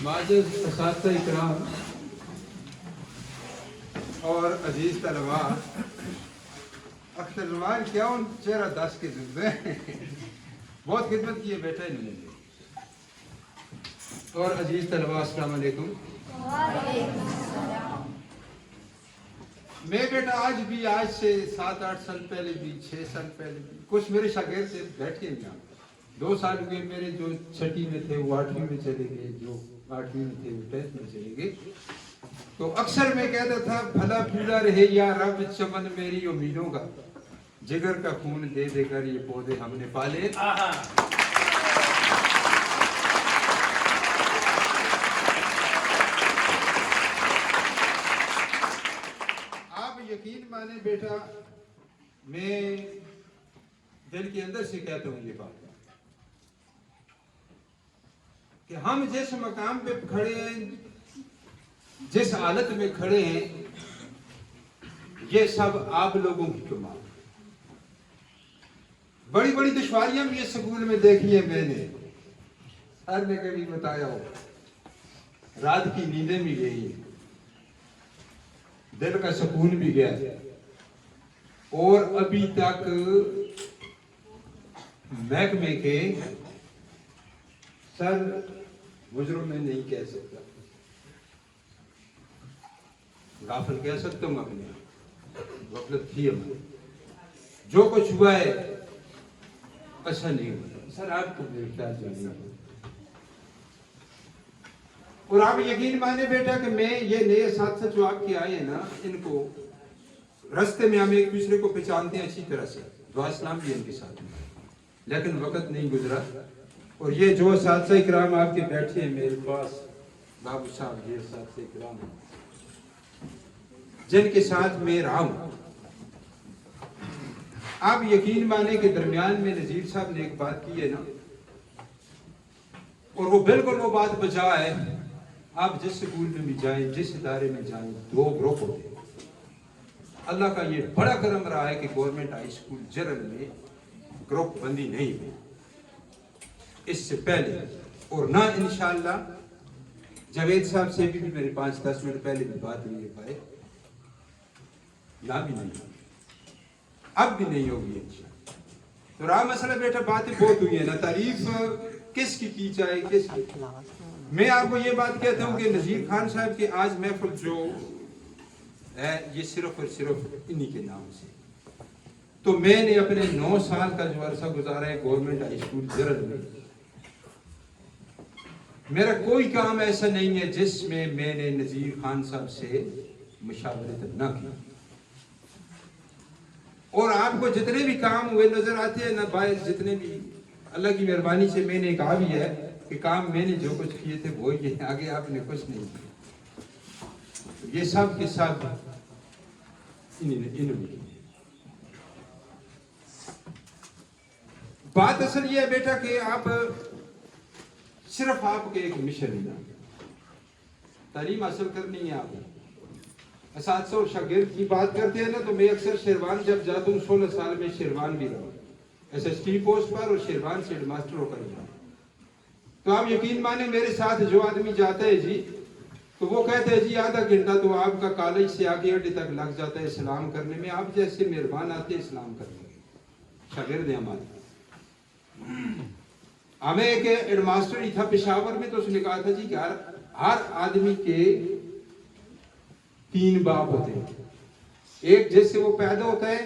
माजिद असातिज़ा इकराम और अजीज तलबा, अख्तर जमान क्या उन चेहरा 10 के जुज़े बहुत खिदमत की है बेटा इन्होंने। और अजीज तलबा अस्सलाम वालेकुम। मैं बेटा आज से 7-8 साल पहले भी 6 साल पहले भी कुछ मेरे शागिर्द से बैठे हैं। 2 साल हुए मेरे, जो 6वीं में थे वो 8वीं में चले गए, जो 8वीं में थे वो 10th में चले गए। तो अक्सर मैं कहता था भला फूला रहे या रब चमन मेरी उम्मीदों का, जिगर का खून दे देकर ये पौधे हमने पाले। आप यकीन माने बेटा, मैं दिल के अंदर से कहता हूँ ये बात कि हम जिस मकाम पे खड़े हैं, जिस हालत में खड़े हैं, ये सब आप लोगों की कमाल। बड़ी बड़ी दुश्वारियां भी इस स्कूल में देखी है मैंने, हर ने कभी बताया हो। रात की नींदें भी गई है, दिल का सुकून भी गया, और अभी तक महकमे के सर गुजरों में नहीं कह सकता, गाफिल कह सकता हूँ, अपने गफलत थी हमारी। जो कुछ हुआ है अच्छा नहीं हुआ सर, आपको मेरे ख्याल जानिए। और आप यकीन माने बेटा कि मैं ये नए साथ जो आपके आए हैं ना, इनको रास्ते में हम एक दूसरे को पहचानते हैं अच्छी तरह से, दुआ सलाम भी इनके साथ में, लेकिन वक्त नहीं गुजरा। और ये जो असातिज़ा इकराम आपके बैठे हैं मेरे पास, बाबू साहब, ये असातिज़ा इकराम जिनके साथ मैं रहा हूं, आप यकीन माने के दरमियान में नजीर साहब ने एक बात की है ना, और वो बिल्कुल वो बात बचा है। आप जिस स्कूल में भी जाएं, जिस इदारे में जाएं, 2 ग्रुप होते हैं। अल्लाह का ये बड़ा करम रहा है कि गवर्नमेंट हाई स्कूल जरल में ग्रुप बंदी नहीं हुई इससे पहले, और ना इंशाअल्लाह। जावेद साहब से भी मेरे 5-10 मिनट पहले भी बात हुई है भाई, ना भी नहीं, अब भी नहीं होगी इंशाअल्लाह। तो रहा मसला बेटा, बातें बहुत हुई है ना, तारीफ किसकी की जाए किसकी। मैं आपको ये बात कहता हूँ कि नजीर खान साहब की आज महफिल जो है, ये सिर्फ और सिर्फ इन्हीं के नाम से। तो मैंने अपने 9 साल का जो अरसा गुजारा है गवर्नमेंट हाई स्कूल जरल में, मेरा कोई काम ऐसा नहीं है जिसमें मैंने नजीर खान साहब से मुशावरत ना की। और आपको जितने भी काम हुए नजर आते हैं ना भाई, जितने भी अल्लाह की मेहरबानी से मैंने कहा भी है कि काम मैंने जो कुछ किए थे वो ही, आगे आपने कुछ नहीं किया। ये सब के सब इन्होंने। बात असल ये है बेटा कि आप सिर्फ आपके एक मिशन है ना, तालीम हासिल करनी है। आप असातिज़ा और शागिर्द की बात करते हैं ना, तो मैं अक्सर शेरवान जब जाता हूँ, 16 साल में शेरवान भी रहा, SST पोस्ट पर, और शेरवान से हेडमास्टर होकर रहा। तो आप यकीन माने मेरे साथ जो आदमी जाता है जी, तो वो कहते हैं जी आधा घंटा तो आपका कॉलेज से आगे अड्डे तक लग जाता है सलाम करने में। आप जैसे मेहरबान आते हैं सलाम करने, शागिर्द हैं हमारे। हमें एक हेडमास्टर ही था पेशावर में, तो उसने कहा था जी कि हर आदमी के 3 बाप होते हैं। एक जिससे वो पैदा होता है,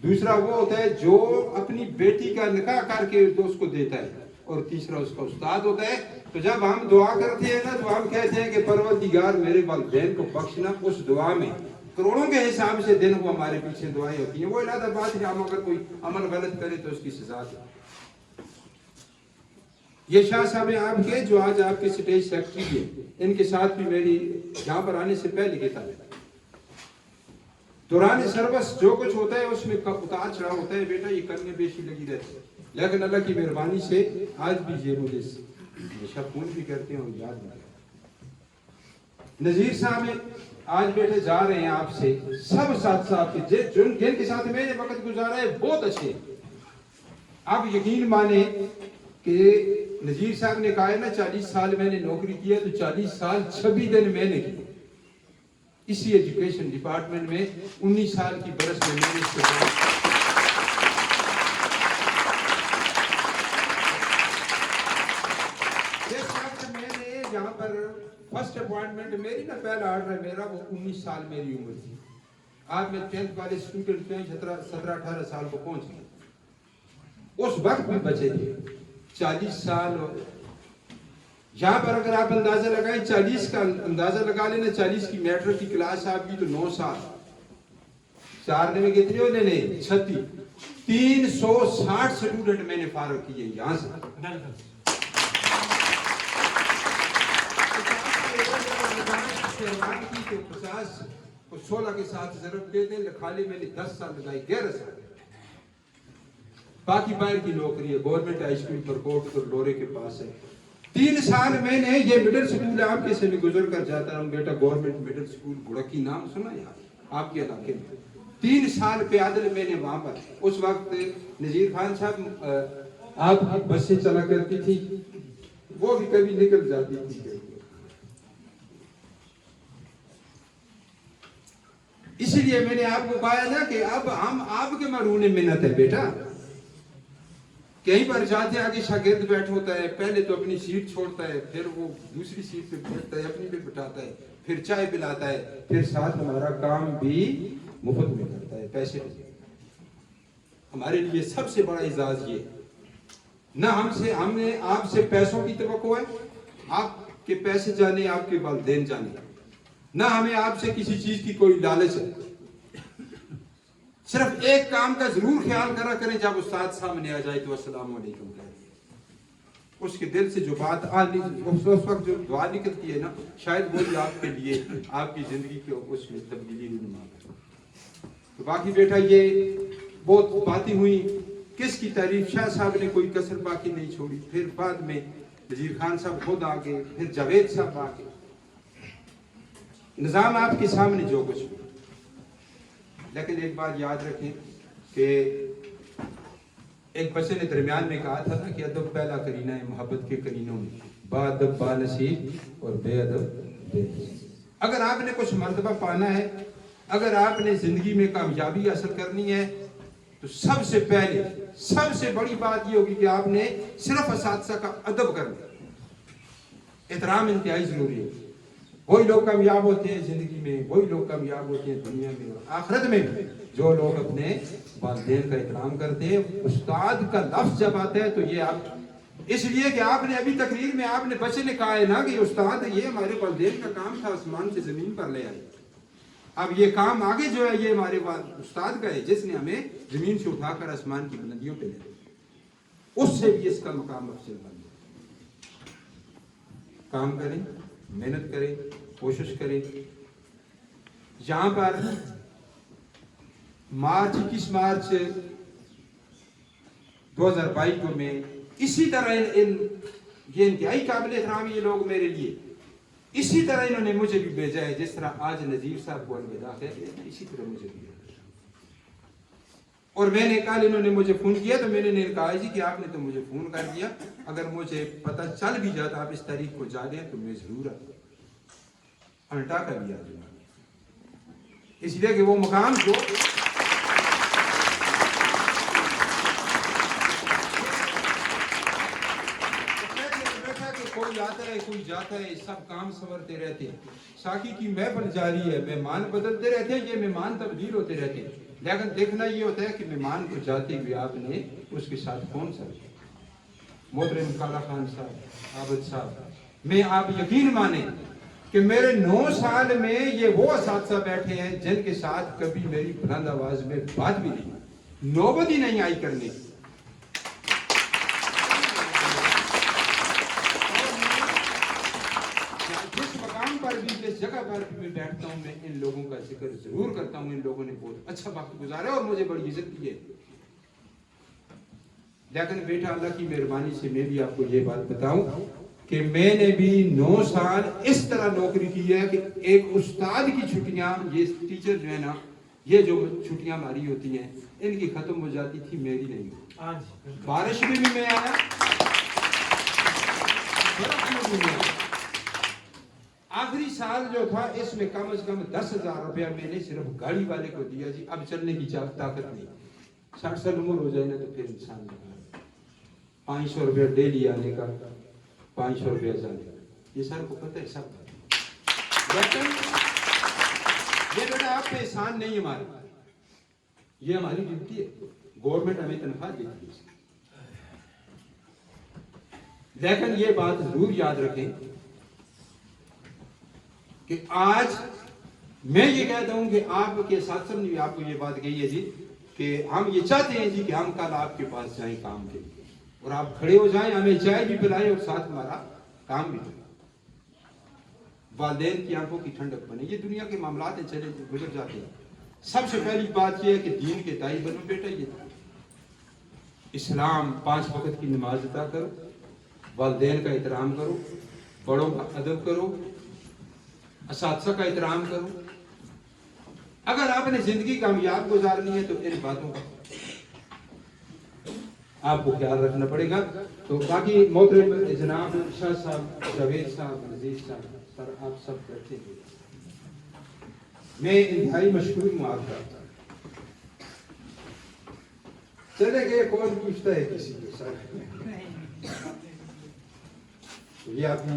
दूसरा वो होता है जो अपनी बेटी का निकाह करके उसको देता है, और तीसरा उसका उस्ताद होता है। तो जब हम दुआ करते हैं ना, तो हम कहते हैं कि परवरदिगार मेरे वालिदैन को बख्शना। उस दुआ में करोड़ों के हिसाब से दिन वो हमारे पीछे दुआएं होती हैं। वो अलग बात है, हम अगर कोई अमल गलत करे तो उसकी सजा है। ये शाह साहब आपके जो आज आपके स्टेज सेक्रेटरी है, इनके साथ भी मेरी यहाँ पर आने से पहले किताब है। दौरान सर्वस जो कुछ होता है उसमें उतार चढ़ाव होता है बेटा, ये करने बेशी लगी रहती है, लेकिन अल्लाह की मेहरबानी से आज भी ये मुझे हमेशा फोन भी करते हैं और याद भी। नजीर साहब आज बेटे जा रहे हैं आपसे, सब साथ साथ के जिनके साथ मैंने वक्त गुजारा है बहुत अच्छे। आप यकीन माने कि नजीर साहब ने कहा है ना 40 साल मैंने नौकरी किया, तो 40 साल 26 दिन मैंने की इसी एजुकेशन डिपार्टमेंट में। 19 साल की बरस में मैंने मैंने यहाँ पर फर्स्ट अपॉइंटमेंट मेरी ना, पहला ऑर्डर है मेरा, वो 19 साल मेरी उम्र थी। आज मैं 10th वाले स्टूडेंट में 17-18 साल को पहुंच गया। उस वक्त भी बचे थे 40 साल। यहाँ पर अगर आप अंदाजा लगाएं, 40 का अंदाजा लगा लेना, 40 की मैट्रिक की क्लास आपकी तो 9 साल, 4 में कितने हो लेने 36, 360 स्टूडेंट मैंने फारग किए यहाँ से। 50 को 16 के साथ जरूर देते हैं, खाली मैंने 10 साल लगाई, 11 साल। बाकी बाहर की नौकरी है, गवर्नमेंट हाई स्कूल परकोट और लोरे के पास है। 3 साल मैंने, ये मिडिल स्कूल है आपके से भी गुजर कर जाता हूँ बेटा, गवर्नमेंट मिडिल स्कूल गुड़की, नाम सुना यार आपके इलाके में। 3 साल पैदल मैंने वहां पर, उस वक्त नजीर खान साहब आपकी बसें चला करती थी, वो भी कभी निकल जाती थी। इसलिए मैंने आपको कहा ना कि अब हम आपके मरूने मिन्नत है बेटा। कहीं पर जाते आगे शागिर्द बैठ होता है, पहले तो अपनी सीट छोड़ता है, फिर वो दूसरी सीट पे बैठता है, अपनी पे बिठाता है, फिर चाय पिलाता है, फिर साथ हमारा काम भी मुफ्त में करता है, पैसे नहीं। हमारे लिए सबसे बड़ा एजाज ये ना, हमने आपसे पैसों की तवक्को है, आपके पैसे जाने, आपके वालिदैन जाने, ना हमें आपसे किसी चीज की कोई लालच है। सिर्फ एक काम का जरूर ख्याल करा करें, जब उस्ताद सामने आ जाए तो अस्सलाम वालेकुम करें। उसके दिल से जो बात उस वक्त जो दुआ निकलती है ना, शायद वही आपके लिए आपकी जिंदगी के उसमें तब्दीली नुमा करे। तो बाकी बेटा ये बहुत बातें हुई, किसकी तारीफ, शाह साहब ने कोई कसर बाकी नहीं छोड़ी, फिर बाद में नजीर खान साहब खुद आ गए, फिर जावेद साहब आ गए। निजाम आपके सामने जो कुछ हुआ, लेकिन एक बात याद रखें कि एक बच्चे ने दरमियान में कहा था ना कि अदब पहला करीना है मोहब्बत के करीनों में, बादब बानसीब और बेअदब बेनसीब। अगर आपने कुछ मर्तबा पाना है, अगर आपने जिंदगी में कामयाबी हासिल करनी है, तो सबसे पहले सबसे बड़ी बात ये होगी कि आपने सिर्फ असातिज़ा का अदब करना, एहतराम इंतहाई जरूरी है। वही लोग कामयाब होते हैं जिंदगी में, वही लोग कामयाब होते हैं दुनिया में और आखिरत में भी, जो लोग अपने वालिदैन का एहतराम करते हैं। उस्ताद का लफ्ज जब आता है तो ये आप, इसलिए कि आपने अभी तकरीर में आपने बच्चे ने कहा है ना कि उस्ताद ये हमारे वालिदैन का काम था, आसमान से जमीन पर ले आए। अब ये काम आगे जो है ये हमारे उस्ताद का है, जिसने हमें जमीन से उठाकर आसमान की बुलंदियों पे ले, उससे भी इसका मकाम अफजल बन जाए। काम करें, मेहनत करें, कोशिश करें। यहां पर 21 मार्च 2022 को मैं इसी तरह ये इंतहाई काबिल एहतराम ये लोग मेरे लिए, इसी तरह इन्होंने मुझे भी भेजा है, जिस तरह आज नजीर साहब को अलविदा कहते हैं, इसी तरह मुझे भी। और मैंने कल इन्होंने मुझे फोन किया तो मैंने इन्हें कहा जी कि आपने तो मुझे फोन कर दिया, अगर मुझे पता चल भी जाता आप इस तारीख को जा रहे हैं तो मैं जरूर अंटा कर दिया दूंगा, इसलिए कि वो मकाम जो कोई आता है कोई जाता है, सब काम संवरते रहते हैं। साकी की महफिल जारी है, मेहमान बदलते रहते हैं, ये मेहमान तब्दील होते रहते हैं, लेकिन देखना ये होता है कि मेहमान को जाते हुए आपने उसके साथ कौन सा। मोहतरम काला खान साहब, आबिद साहब, मैं आप यकीन माने कि मेरे 9 साल में ये वो असातिज़ा बैठे हैं जिनके साथ कभी मेरी बुलंद आवाज में बात भी नहीं, नौबत ही नहीं आई करने की। जिस जगह पर भी मैं बैठता हूँ मैं इन लोगों का जिक्र जरूर करता हूँ। इन लोगों ने बहुत अच्छा वक्त गुजारा और मुझे बड़ी इज्जत की है। लेकिन बेटा अल्लाह की मेहरबानी से मैं भी आपको ये बात बताऊं कि मैंने भी 9 साल इस तरह नौकरी की है कि एक उस्ताद की छुट्टियां, ये टीचर जो है ना, ये जो छुट्टियां हमारी होती हैं इनकी खत्म हो जाती थी, मेरी नहीं। बारिश में भी मैं आया, स्कूल में आखिरी साल जो था इसमें कम से कम 10,000 रुपया मैंने सिर्फ गाड़ी वाले को दिया जी। अब चलने की ताकत नहीं, 60 साल उम्र हो जाए ना तो फिर इंसान 500 रुपया डेली आने का, 500 रुपया जाने का, ये सर को पता है सब। लेकिन ये बेटा आप पे एहसान नहीं हमारे, ये हमारी ड्यूटी है, गवर्नमेंट हमें तनख्वाह देती है। लेकिन ये बात जरूर याद रखें कि आज मैं ये कहता हूं कि आपके साथ ने भी आपको ये बात कही है जी कि हम ये चाहते हैं जी कि हम कल आपके पास जाएं काम के लिए और आप खड़े हो जाएं, हमें चाय भी पिलाएं और साथ हमारा काम भी करें, वालिदैन की आंखों की ठंडक बने। ये दुनिया के मामलात चले गुजर जाते हैं। सबसे पहली बात यह है कि दीन के दाई बनो बेटा। ये इस्लाम 5 वक्त की नमाज अदा करो, वालिदैन का एहतराम करो, बड़ों का अदब करो, असातिज़ा का एहतराम करो। अगर आपने जिंदगी कामयाब गुजारनी है तो इन बातों का आपको ख्याल रखना पड़ेगा। तो बाकी मोहतरम जनाब शाह साहब, जावेद साहब, नज़ीर साहब, सर आप सब बैठे हैं, मैं इंतहाई मशहूर हूँ आपका। चले गए कौन पूछता है किसी को सर, ये आपकी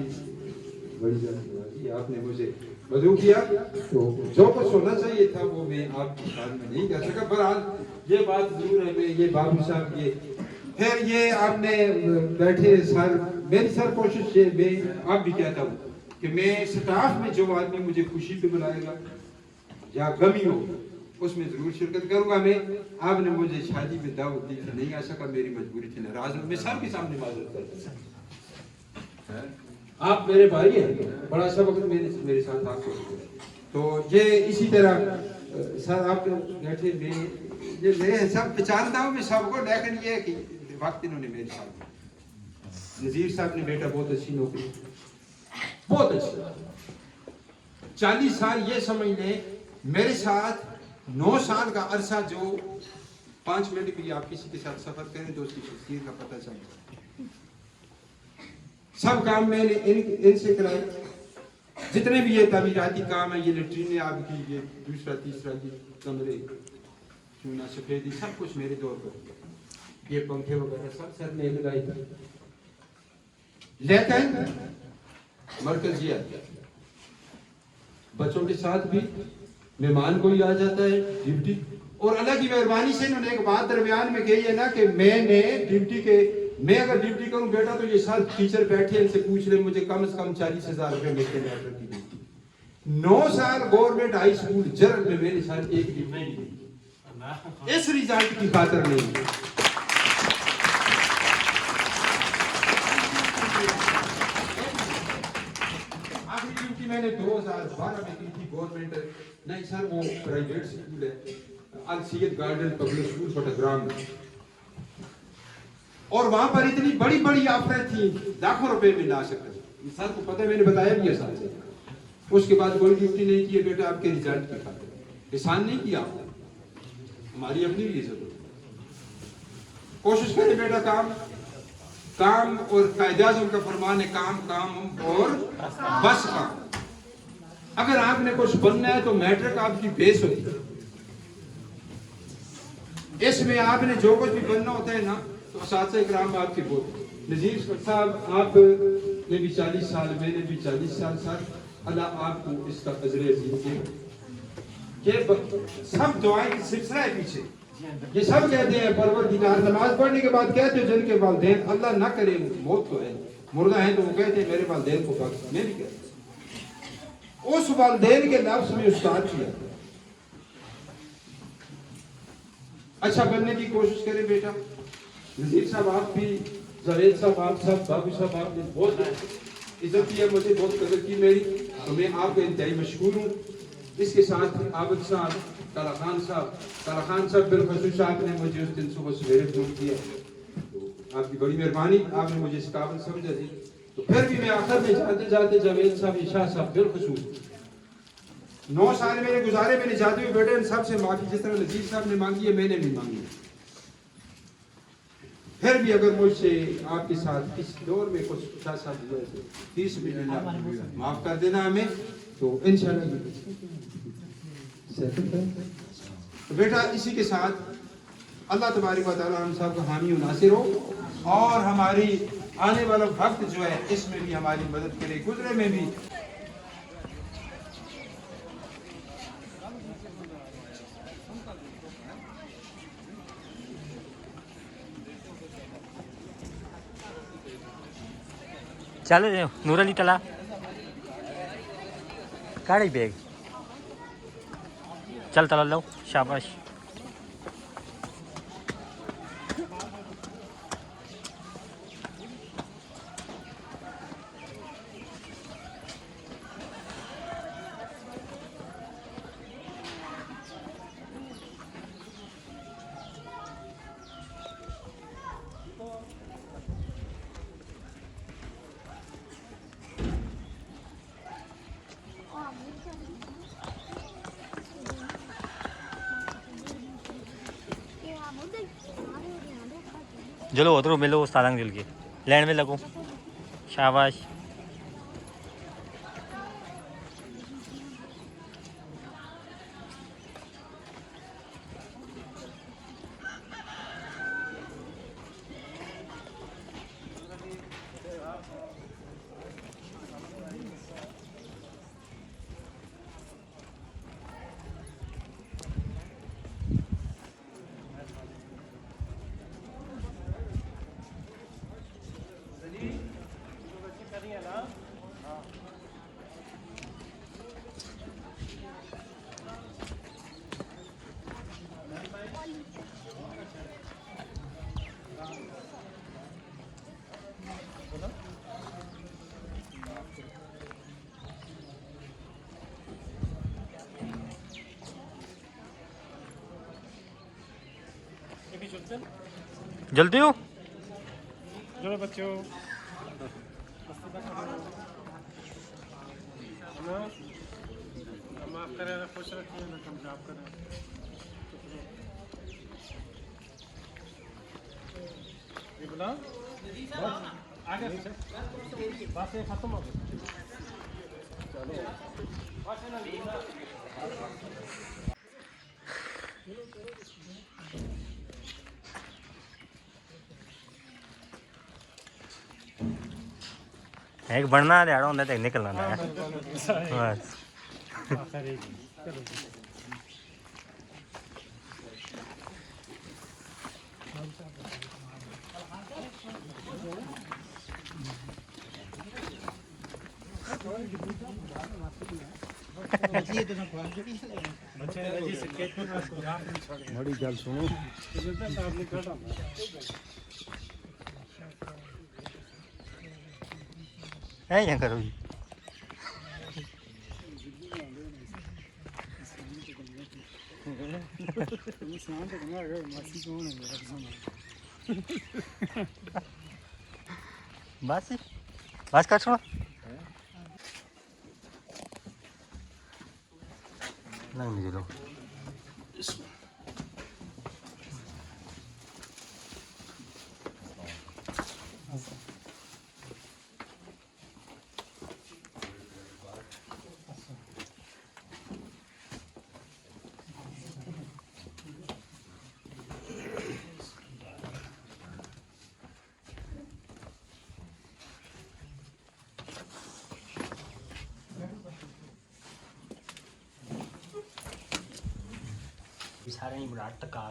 बड़ी जाती, आपने मुझे मदऊ किया तो जो कुछ होना चाहिए था वो मैं आपके सामने नहीं कर सका। बहरहाल ये बात जरूर है, मैं ये बाबू साहब ये फिर ये आपने बैठे सर, मेरी सर कोशिश ये मैं आप भी कहता हूँ कि मैं स्टाफ में जो आदमी मुझे खुशी पे बुलाएगा या गमी हो उसमें जरूर शिरकत करूंगा। मैं आपने मुझे शादी में दावत दी थी, नहीं आ सका, मेरी मजबूरी थी, नाराज हूं, मैं सबके सामने माजूर करता हूं। आप मेरे भाई हैं, बड़ा अच्छा वक्त मेरे साथ आपको, तो ये इसी तरह सर आप बैठे में ये मैं सब पहचानता हूँ मैं सबको, लेकिन ये कि वक्त इन्होंने मेरे साथ, नज़ीर साहब ने बेटा बहुत अच्छी नौकरी, बहुत अच्छी, 40 साल ये समझ लें मेरे साथ, 9 साल का अरसा जो 5 मिनट के लिए आप किसी के साथ सफर करें तो उसकी शख्सियत का पता चलता है। सब काम मैंने इनसे कराए, जितने भी ये तामीराती काम है, ये लेट्रिन आपकी, ये दूसरा तीसरा ये कमरे चूना सफेदी सब कुछ मेरे दौर पर, ये पंखे वगैरह सब सर ने लगाई थी। लेकिन मरकज ये बच्चों के साथ भी मेहमान कोई आ जाता है ड्यूटी, और अल्लाह की मेहरबानी से इन्होंने एक बात दरमियान में कही है ना कि मैंने ड्यूटी के, मैं अगर ड्यूटी करूं बेटा तो ये साल टीचर बैठे इनसे पूछ ले मुझे कम से कम 40,000 रुपए मिलते हैं की ड्यूटी। 9 साल गवर्नमेंट हाई स्कूल जरल में मेरे साथ एक भी नहीं दी, इस रिजल्ट की खातर नहीं। आखिरी ड्यूटी मैंने 2012 में की थी, गवर्नमेंट नहीं सर वो प्राइवेट स्कूल है, अल सैयद गार्डन पब्लिक स्कूल फटग्राम में, और वहां पर इतनी बड़ी बड़ी ऑफरें थी, लाखों रुपए में ला सकते, सर को पता है, मैंने बताया भी है साल से। उसके बाद कोई ड्यूटी नहीं की बेटा आपके रिजल्ट की खातिर, एहसान नहीं किया आपने, हमारी अपनी भी इज्जत होती। कोशिश करें बेटा, काम काम और कायदे-ए-आज़म का फरमान है काम काम और बस काम। अगर आपने कुछ बनना है तो मैट्रिक आपकी बेस होती है, इसमें आपने जो कुछ भी बनना होता है ना तो असातिज़ा इकराम आपके बहुत। नज़ीर साहब आप ने भी 40 साल, मैंने भी 40 साल, अल्लाह आपको इसका अजर अज़ीम दे। सब दुआएं की सिलसिला है पीछे, ये सब कहते हैं परवरदिगार, नमाज पढ़ने के बाद कहते हैं जिनके वालिदैन अल्लाह ना करे मौत तो है, मुर्दा है तो वो कहते हैं मेरे वालिदैन को बख्श, मैं भी कहता उस वालिदैन के लफ्ज़ में उस्ताद किया। अच्छा बनने की कोशिश करें बेटा। नज़ीर साहब आप भी, जावेद साहब आप सब, बाबू साहब आपने बहुत इज्जत की है, मुझे बहुत कदर की मेरी, तो मैं आपको इंतहाई मशहूर हूँ। इसके साथ आबिद साहब, काला खान साहब बिलखसूस आपने मुझे उस दिन सुबह सवेरे फोन किया, तो आपकी बड़ी मेहरबानी, आपने मुझे इस काबिल समझा थी। तो फिर भी मैं आखिर में जाते जाते जावेद साहब, ईशा साहब बिलखसूस 9 साल मैंने गुजारे, मैंने जाते हुए बेटे इन सबसे माफी, जिस तरह नज़ीर साहब ने मांगी है मैंने भी मांगी। फिर भी अगर मुझसे आपके साथ इस दौर में कुछ अच्छा सा जो है 30 मिनट माफ़ कर देना हमें, तो इंशाल्लाह तो बेटा इसी के साथ अल्लाह तबारक व तआला हम सब को हामी और नासिर हो और हमारी आने वाला वक्त जो है इसमें भी हमारी मदद करे, गुजरे में भी। ચાલો નૂરલી તલા કાઢી બેગ ચાલ તલા લઉં શાબાશ चलो उतरो मिलो सारंग जल के लैंड में लगो शाबाश जल्दी हो चलो बच्चों माफ करें ना, खुश रखिए ना, कम जाप करें। ये बोला आगे बस ये खत्म हो गई। चलो एक बढ़ना ध्याड़ा होंगे तो निकलना है बस बड़ी गल सुनो है यहाँ करो जी बस बस कर छोड़ो नहीं लो सारे ही बड़ा टका